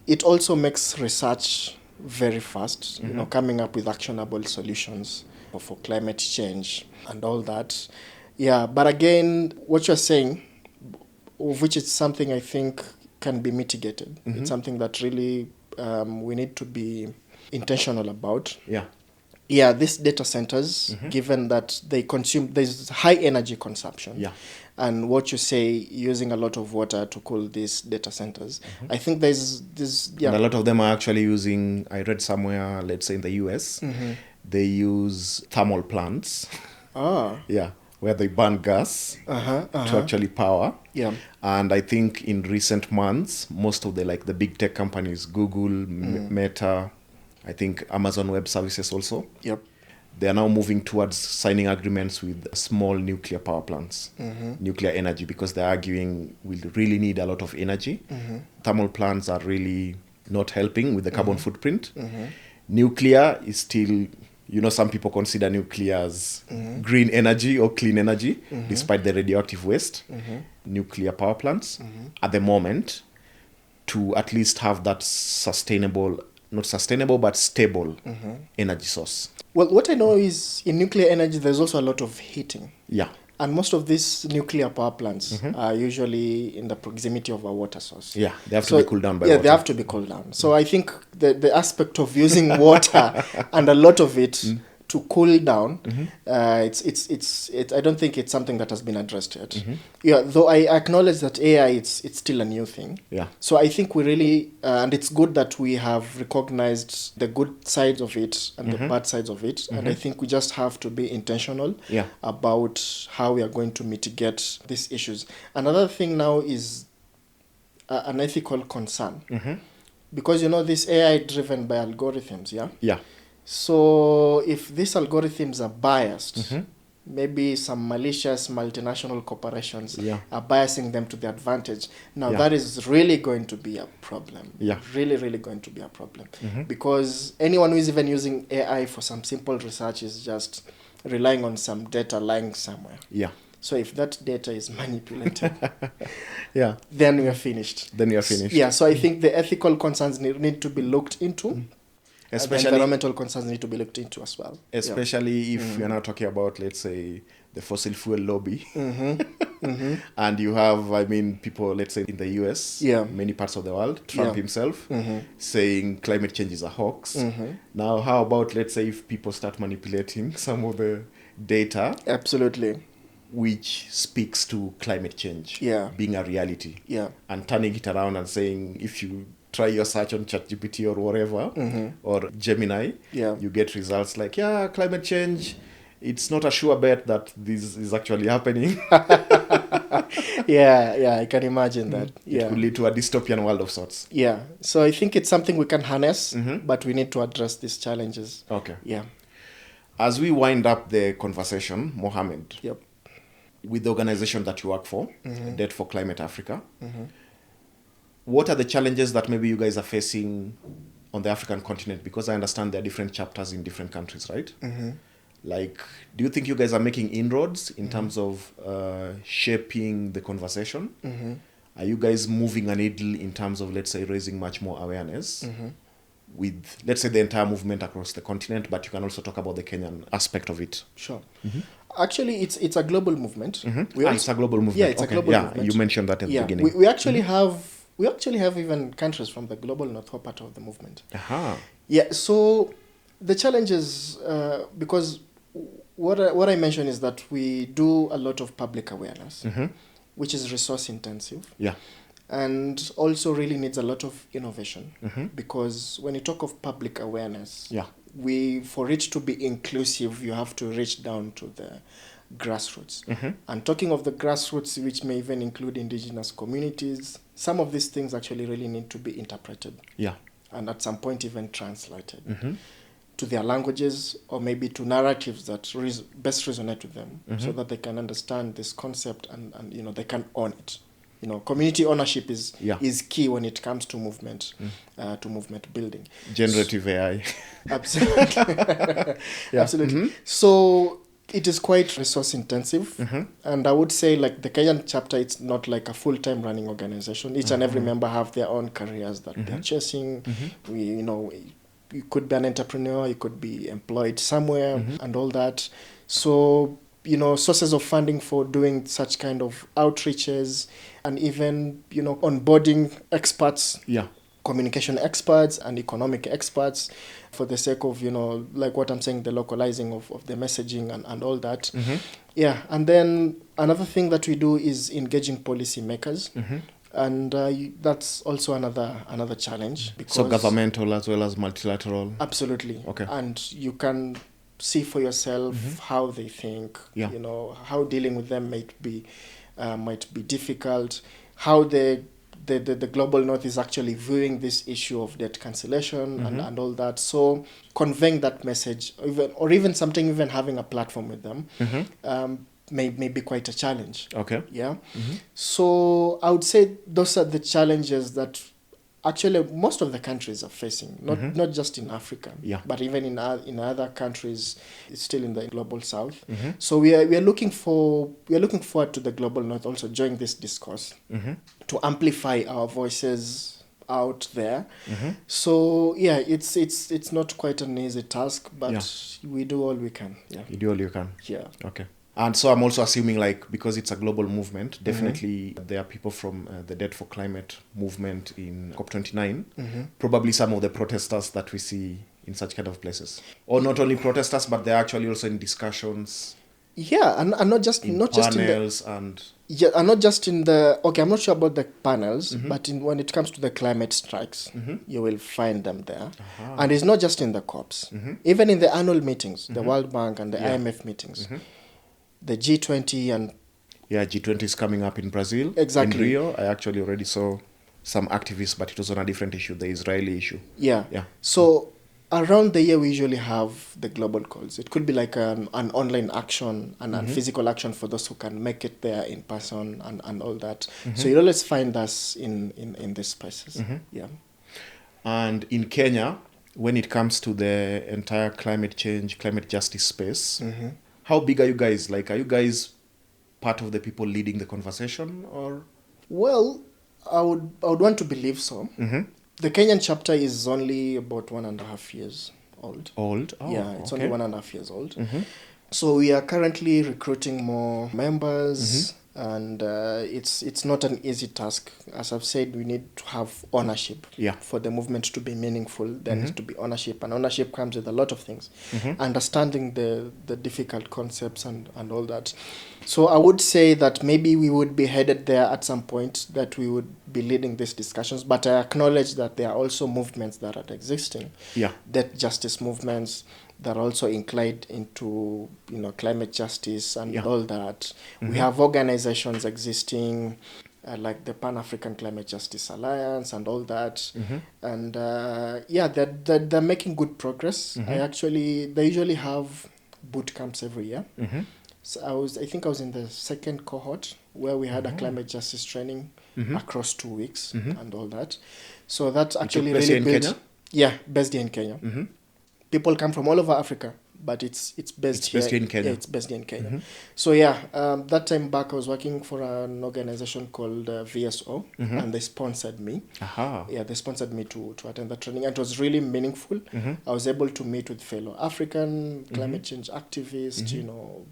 It also makes research very fast, coming up with actionable solutions for climate change and all that. But again, what you're saying, of which is something I think can be mitigated. It's something that really we need to be intentional about. These data centers, given that there's high energy consumption. And what you say, using a lot of water to cool these data centers. I think there's And a lot of them are actually using, I read somewhere, let's say in the US, they use thermal plants. Where they burn gas to actually power. And I think in recent months, most of the big tech companies, Google, Meta, I think Amazon Web Services also, they are now moving towards signing agreements with small nuclear power plants, nuclear energy, because they're arguing we really need a lot of energy. Thermal plants are really not helping with the carbon footprint. Nuclear is still, some people consider nuclear as green energy or clean energy, despite the radioactive waste. Nuclear power plants, at the moment, to at least have that not sustainable, but stable energy source. Well, what I know is in nuclear energy, there's also a lot of heating. And most of these nuclear power plants are usually in the proximity of a water source. They have to be cooled down by water. They have to be cooled down. So I think the aspect of using water and a lot of it to cool down, it's I don't think it's something that has been addressed yet. Though I acknowledge that AI, it's still a new thing. So I think we really, and it's good that we have recognized the good sides of it and the bad sides of it. And I think we just have to be intentional about how we are going to mitigate these issues. Another thing now is an ethical concern. Because, this AI driven by algorithms, So if these algorithms are biased, maybe some malicious multinational corporations are biasing them to their advantage. Now that is really going to be a problem. Really, really going to be a problem. Because anyone who is even using AI for some simple research is just relying on some data lying somewhere. So if that data is manipulated, then we are finished. So I think the ethical concerns need to be looked into. Especially the environmental concerns need to be looked into as well. Especially if you're not talking about, let's say, the fossil fuel lobby. And you have, people, let's say, in the US, many parts of the world, Trump himself, saying climate change is a hoax. Now, how about, let's say, if people start manipulating some of the data? Absolutely. Which speaks to climate change being a reality. And turning it around and saying, if you try your search on ChatGPT or whatever, or Gemini, you get results like, climate change, it's not a sure bet that this is actually happening. I can imagine that. It could lead to a dystopian world of sorts. So I think it's something we can harness, but we need to address these challenges. As we wind up the conversation, Mohamed, with the organization that you work for, Debt for Climate Africa, what are the challenges that maybe you guys are facing on the African continent? Because I understand there are different chapters in different countries, right? Do you think you guys are making inroads in terms of shaping the conversation? Are you guys moving a needle in terms of, let's say, raising much more awareness? with, let's say, the entire movement across the continent, but you can also talk about the Kenyan aspect of it. Sure. Actually, it's a global movement. It's a global movement. Yeah, it's a global movement. You mentioned that at the beginning. We actually have even countries from the global north who are part of the movement. Yeah, so the challenge is because what I mentioned is that we do a lot of public awareness, which is resource intensive. Yeah. And also really needs a lot of innovation, because when you talk of public awareness, for it to be inclusive, you have to reach down to the grassroots. And talking of the grassroots, which may even include indigenous communities, some of these things actually really need to be interpreted. Yeah. And at some point even translated to their languages, or maybe to narratives that best resonate with them, so that they can understand this concept and they can own it. Community ownership is key when it comes to movement building. Generative AI. Absolutely. Absolutely. So it is quite resource intensive. And I would say, like, the Kenyan chapter, it's not like a full-time running organization. Each and every member have their own careers that they're chasing. You could be an entrepreneur, you could be employed somewhere and all that. So, sources of funding for doing such kind of outreaches, and even, onboarding experts, communication experts and economic experts, for the sake of, like what I'm saying, the localizing of the messaging and all that. Yeah, and then another thing that we do is engaging policymakers. And that's also another challenge. So governmental as well as multilateral? Absolutely. Okay. And you can see for yourself how they think, how dealing with them might be difficult, how the global north is actually viewing this issue of debt cancellation and all that. So conveying that message, even something, even having a platform with them, may be quite a challenge. Okay. Yeah. So I would say those are the challenges that actually most of the countries are facing, not just in Africa, but even in other countries. It's still in the global south. So we are looking forward to the global north also join this discourse to amplify our voices out there. So yeah, it's not quite an easy task, but we do all we can. You do all you can. Yeah. Okay. And so I'm also assuming, like, because it's a global movement, definitely there are people from the Debt for Climate movement in COP29, probably some of the protesters that we see in such kind of places. Or not only protesters, but they're actually also in discussions. Yeah, and not just panels and not just in the I'm not sure about the panels, but when it comes to the climate strikes, you will find them there. And it's not just in the COPs, even in the annual meetings, the World Bank and the IMF meetings. The G20 and... Yeah, G20 is coming up in Brazil. Exactly. In Rio, I actually already saw some activists, but it was on a different issue, the Israeli issue. Yeah. So around the year, we usually have the global calls. It could be like an online action and a physical action for those who can make it there in person and all that. So you'll always find us in these places. Yeah. And in Kenya, when it comes to the entire climate change, climate justice space... How big are you guys? Like, are you guys part of the people leading the conversation, or? Well, I would want to believe so. The Kenyan chapter is only about 1.5 years old. Old? Oh, yeah, it's only 1.5 years old. So we are currently recruiting more members, and it's not an easy task. As I've said, we need to have ownership. For the movement to be meaningful, there needs to be ownership, and ownership comes with a lot of things. Understanding the difficult concepts and all that. So I would say that maybe we would be headed there at some point, that we would be leading these discussions, but I acknowledge that there are also movements that are existing. Debt justice movements that are also inclined into climate justice and all that. We have organizations existing like the Pan-African Climate Justice Alliance and all that. And they're making good progress. They usually have boot camps every year. So I think I was in the second cohort where we had a climate justice training across 2 weeks and all that. So that's actually really built. Kenya? Yeah, based here in Kenya. People come from all over Africa. but it's based based here in Kenya. Yeah, it's based in Kenya. So yeah, that time back I was working for an organization called VSO, and they sponsored me. Yeah, they sponsored me to attend the training, and it was really meaningful. I was able to meet with fellow African climate change activists, you know,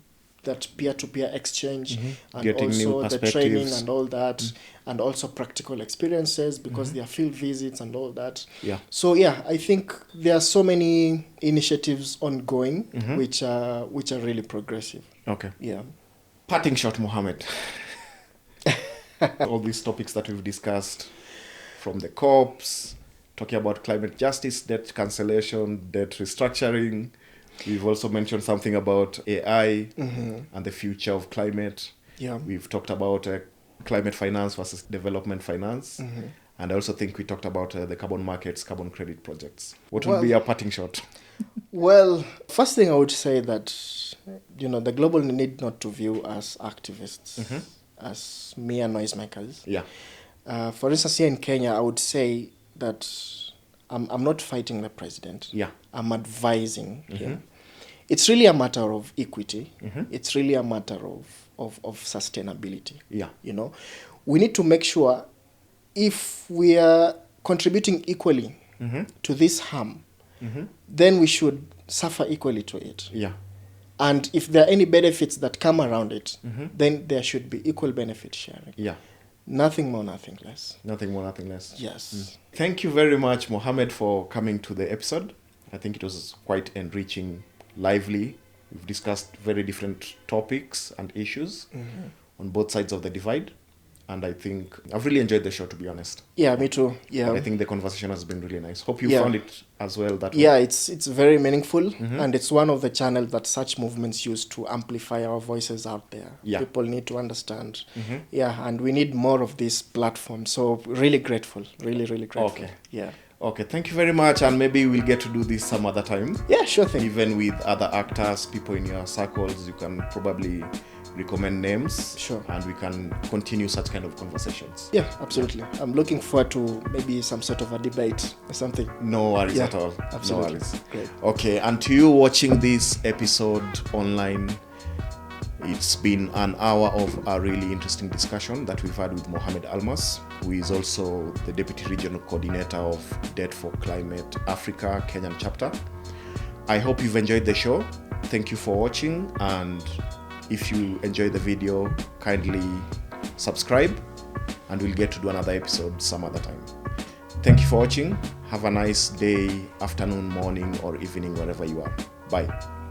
that peer-to-peer exchange, and Getting new also the training perspectives. and all that, and also practical experiences, because there are field visits and all that. Yeah. So yeah, I think there are so many initiatives ongoing which are really progressive. Okay. Yeah. Parting shot, Mohamed. All these topics that we've discussed, from the COPs, talking about climate justice, debt cancellation, debt restructuring. We've also mentioned something about AI and the future of climate. Yeah. We've talked about climate finance versus development finance. And I also think we talked about the carbon markets, carbon credit projects. What would be a parting shot? Well, first thing I would say that, you know, the global need not to view as activists, as mere noisemakers. Yeah. For instance, here in Kenya, I would say that I'm not fighting the president. Yeah. I'm advising him. It's really a matter of equity. It's really a matter of sustainability. Yeah. You know, we need to make sure if we are contributing equally to this harm, then we should suffer equally to it. Yeah. And if there are any benefits that come around it, then there should be equal benefit sharing. Yeah. Nothing more, nothing less. Nothing more, nothing less. Yes. Thank you very much, Mohamed, for coming to the episode. I think it was quite enriching, lively. We've discussed very different topics and issues on both sides of the divide. And I think I've really enjoyed the show, to be honest. Yeah, me too. Yeah. I think the conversation has been really nice. Hope you Yeah. found it as well that way. Yeah, it's very meaningful, and it's one of the channels that such movements use to amplify our voices out there. Yeah. People need to understand. Yeah, and we need more of this platform. So really grateful, really grateful. Okay. Yeah. Okay, thank you very much, and maybe we'll get to do this some other time. Yeah, sure thing. Even with other actors, people in your circles, you can probably recommend names. Sure. And we can continue such kind of conversations. Yeah, absolutely. I'm looking forward to maybe some sort of a debate or something. No worries Yeah, at all. absolutely. No worries. Great. Okay, and to you watching this episode online, it's been an hour of a really interesting discussion that we've had with Mohamed Almas, who is also the Deputy Regional Coordinator of Debt for Climate Africa Kenyan chapter. I hope you've enjoyed the show. Thank you for watching, and if you enjoyed the video, kindly subscribe, and we'll get to do another episode some other time. Thank you for watching. Have a nice day, afternoon, morning, or evening, wherever you are. Bye.